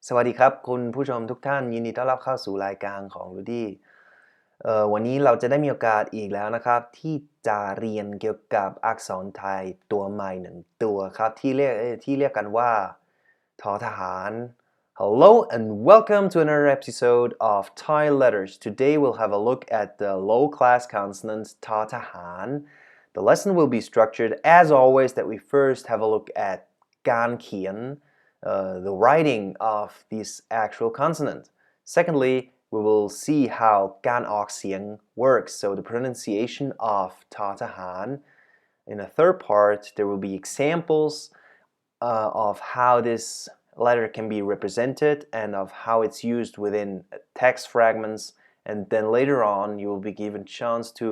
สวัสดีครับคุณผู้ชมทุกท่านยินดีต้อนรับเข้าสู่รายการของรูดี้วันนี้เราจะได้มีโอกาสอีกแล้วนะครับที่จะเรียนเกี่ยวกับอักษรไทยตัวใหม่หนึ่งตัวครับที่เรียกกันว่าทอทหาร Hello and welcome to another episode of Thai Letters. Today we'll have a look at the low class consonant ทอทหาร The lesson will be structured as always that we first have a look at การเขียนthe writing of this actual consonant. Secondly, we will see how การออกเสียง works, so the pronunciation of ทอทหาร In the third part, there will be examples of how this letter can be represented and of how it's used within text fragments. And then later on, you will be given chance to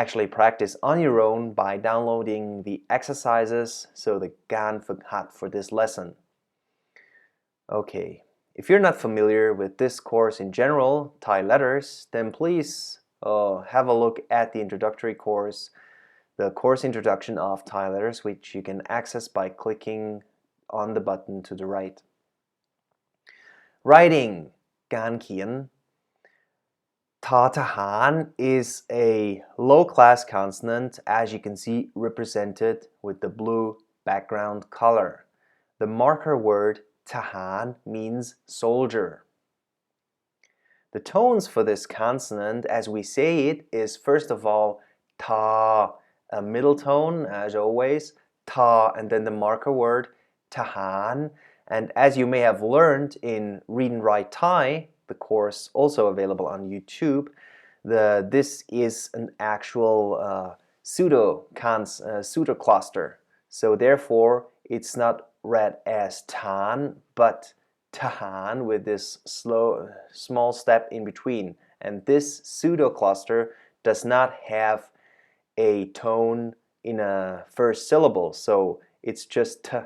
actually practice on your own by downloading the exercises, so the การฝึกหัด for this lesson. Okay, if you're not familiar with this course in general, Thai letters, then please have a look at the introductory course, the course introduction of Thai letters, which you can access by clicking on the button to the right. Writing การเขียนทอทหาร is a low-class consonant, as you can see represented with the blue background color. The marker word ทหาร means soldier. The tones for this consonant, as we say it, is first of all ta, a middle tone, as always, ta, and then the marker word ทหาร And as you may have learned in Read and Write Thai, the course also available on YouTube, this is an actual pseudo cluster. So therefore, it's not read as tan, but tahan with this small step in between. And this pseudo cluster does not have a tone in a first syllable, so it's just t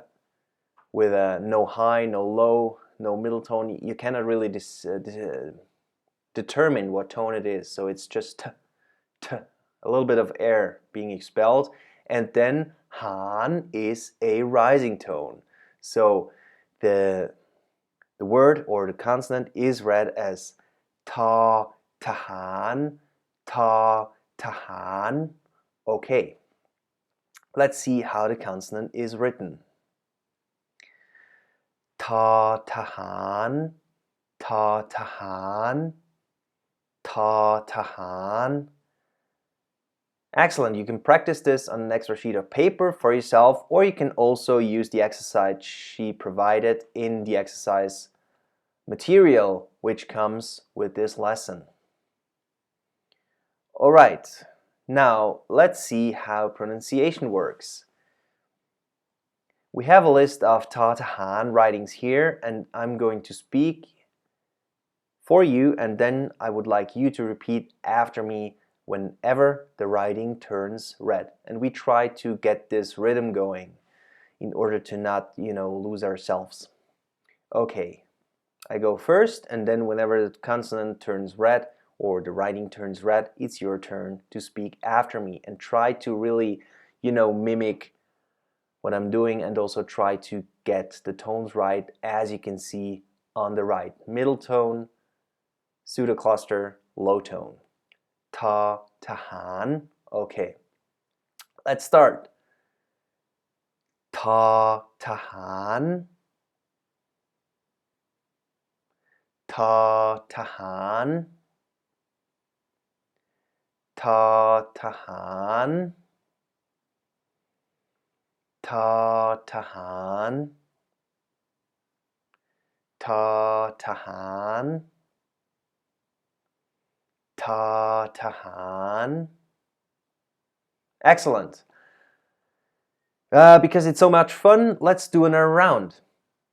with no high, no low, no middle tone. You cannot really determine what tone it is, so it's just t, a little bit of air being expelled, and then han is a rising tone. So the word or the consonant is read as ta tahan, ta tahan. Okay, let's see how the consonant is written. Ta tahan, ta tahan, ta tahan. Excellent. You can practice this on an extra sheet of paper for yourself, or you can also use the exercise she provided in the exercise material which comes with this lesson. Alright, now let's see how pronunciation works. We have a list of Ta Tahan writings here, and I'm going to speak for you, and then I would like you to repeat after me whenever the writing turns red. And we try to get this rhythm going in order to not, lose ourselves. Okay, I go first, and then whenever the consonant turns red or the writing turns red, it's your turn to speak after me and try to really, mimic what I'm doing, and also try to get the tones right, as you can see on the right. Middle tone, pseudo cluster, low tone. Ta, tahan. Okay, let's start. Ta, tahan. Ta, tahan. Ta, tahan. Ta, tahan. Ta, tahan. Ta, tahan. Excellent. Because it's so much fun, let's do another round.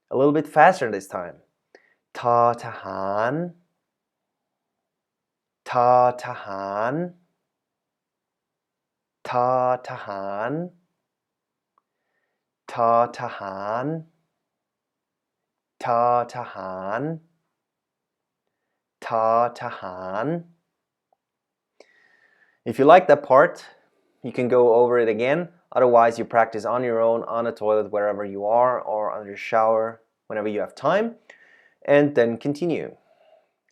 A little bit faster this time. Ta, tahan. Ta, tahan. Ta, tahan. Ta, tahan. Ta, tahan. Ta, tahan. If you like that part, you can go over it again. Otherwise, you practice on your own, on a toilet, wherever you are, or under a shower, whenever you have time. and then continue.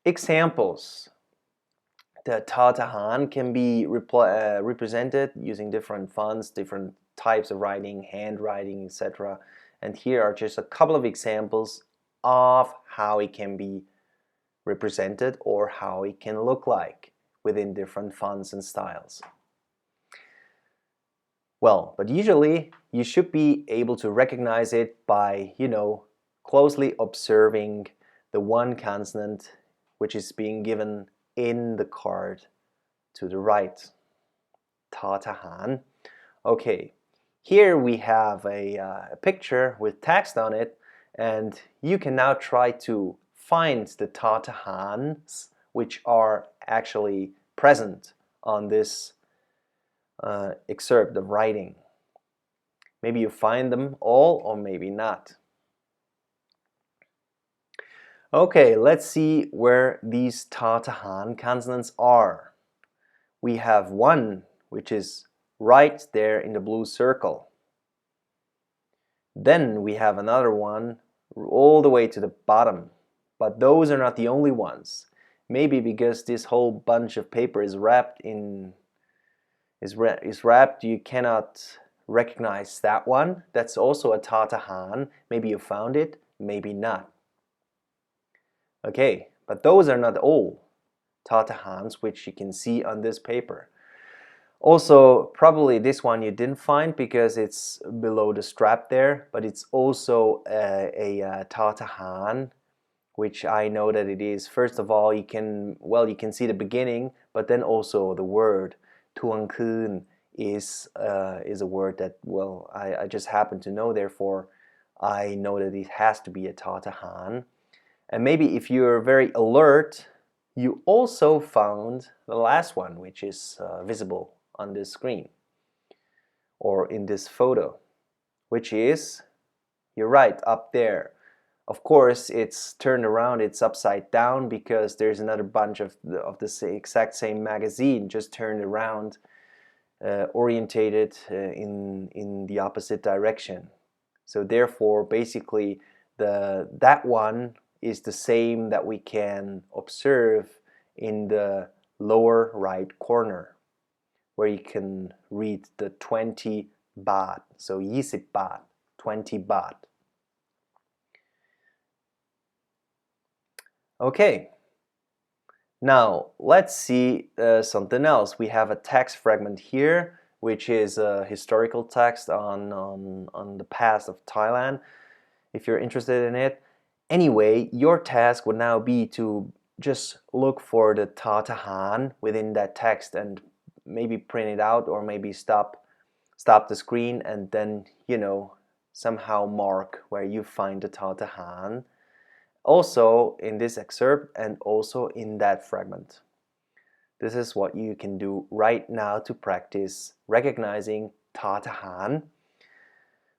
Examples. Theทหารcan be represented using different fonts, different types of writing, handwriting, etc. And here are just a couple of examples of how it can be represented or how it can look like within different fonts and styles. Well, but usually you should be able to recognize it by, closely observing the one consonant which is being given in the card to the right.ทหาร. Okay, here we have a picture with text on it, and you can now try to find theทหารwhich are actually present on this excerpt of writing. Maybe you find them all or maybe not. Okay, let's see where theseทหารconsonants are. We have one which is right there in the blue circle. Then we have another one all the way to the bottom. But those are not the only ones. Maybe because this whole bunch of paper is wrapped, you cannot recognize that one. That's also aทหาร. Maybe you found it, maybe not. Okay, but those are not allทหารwhich you can see on this paper. Also, probably this one you didn't find because it's below the strap there, but it's also aทหาร, which I know that it is. First of all, you can see the beginning, but then also the wordทวงคืนis a word that, I just happen to know, therefore I know that it has to be aทหาร. And maybe if you're very alert, you also found the last one, which is visible on this screen or in this photo, which is, you're right, up there. Of course, it's turned around, it's upside down because there's another bunch of the exact same magazine just turned around, orientated in the opposite direction. So therefore, basically, that one is the same that we can observe in the lower right corner, where you can read the 20 baht. So 20 baht, 20 baht. Okay, now let's see something else. We have a text fragment here, which is a historical text on the past of Thailand, if you're interested in it. Anyway, your task would now be to just look for theทหารwithin that text and maybe print it out or maybe stop the screen and then, somehow mark where you find theทหาร. Also in this excerpt and also in that fragment. This is what you can do right now to practice recognizingทหาร.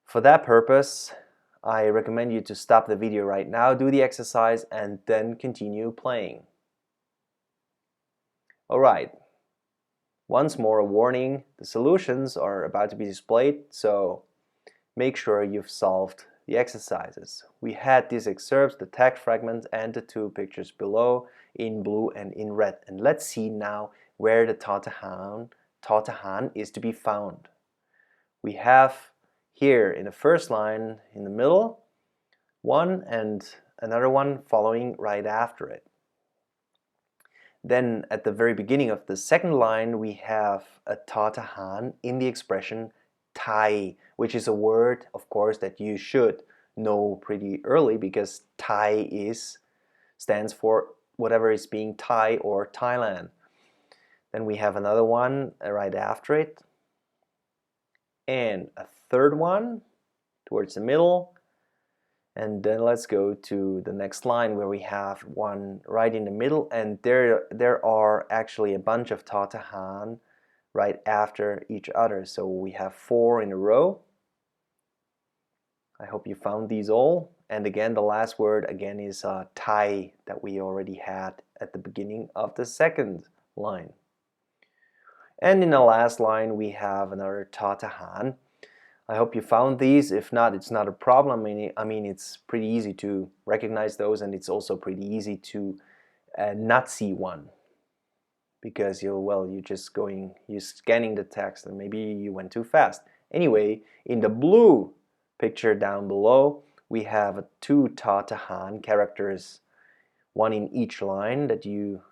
For that purpose, I recommend you to stop the video right now, do the exercise, and then continue playing. Alright, once more a warning, the solutions are about to be displayed, so make sure you've solved the exercises. We had these excerpts, the text fragments, and the two pictures below in blue and in red. And let's see now where theทหารis to be found. We have here in the first line in the middle one and another one following right after it. Then at the very beginning of the second line we have aทหารin the expression Thai, which is a word, of course, that you should know pretty early because Thai stands for whatever is being Thai or Thailand. Then we have another one right after it, and a third one towards the middle, and then let's go to the next line where we have one right in the middle, and there are actually a bunch ofทหารright after each other. So we have 4 in a row. I hope you found these all. And again, the last word again is Thai that we already had at the beginning of the second line. And in the last line we have anotherทหาร. I hope you found these. If not, it's not a problem. I mean, it's pretty easy to recognize those, and it's also pretty easy to not see one, because you're scanning the text and maybe you went too fast. Anyway, in the blue picture down below, we have twoทหารcharacters, one in each line that you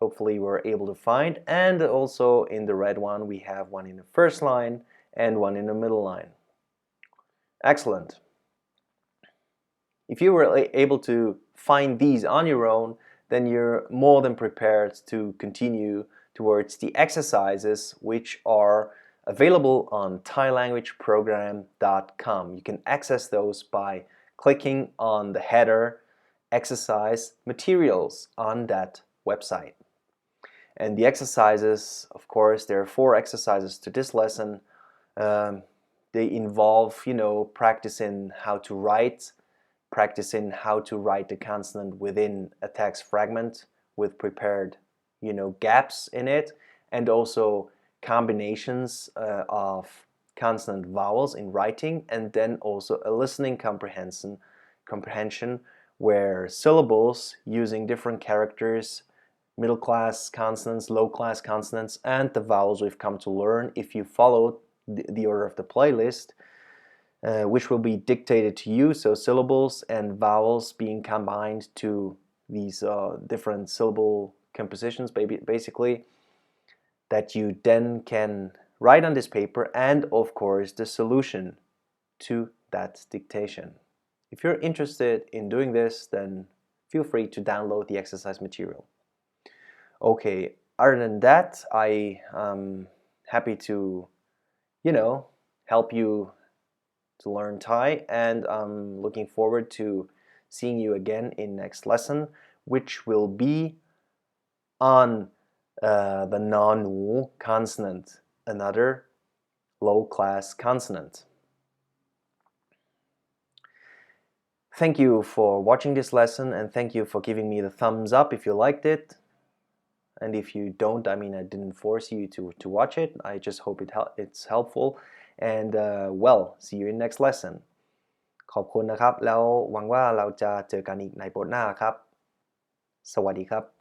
hopefully were able to find, and also in the red one we have one in the first line and one in the middle line. Excellent. If you were able to find these on your own, then you're more than prepared to continue towards the exercises, which are available on thailanguageprogram.com. You can access those by clicking on the header exercise materials on that website. And the exercises, of course, there are 4 exercises to this lesson. They involve, practicing how to write the consonant within a text fragment with prepared, gaps in it, and also combinations of consonant vowels in writing, and then also a listening comprehension where syllables using different characters, middle class consonants, low class consonants, and the vowels we've come to learn if you follow the order of the playlist, which will be dictated to you, so syllables and vowels being combined to these different syllable compositions, basically, that you then can write on this paper, and of course the solution to that dictation. If you're interested in doing this, then feel free to download the exercise material. Okay, other than that, I am happy to, help you to learn Thai, and I'm looking forward to seeing you again in next lesson, which will be on the non-nu consonant, another low-class consonant. Thank you for watching this lesson, and thank you for giving me the thumbs up if you liked it. And if you don't, I mean, I didn't force you to watch it. I just hope it's helpful. And well, see you in next lesson. ขอบคุณนะครับ แล้วหวังว่าเราจะเจอกันอีกในบทหน้าครับ สวัสดีครับ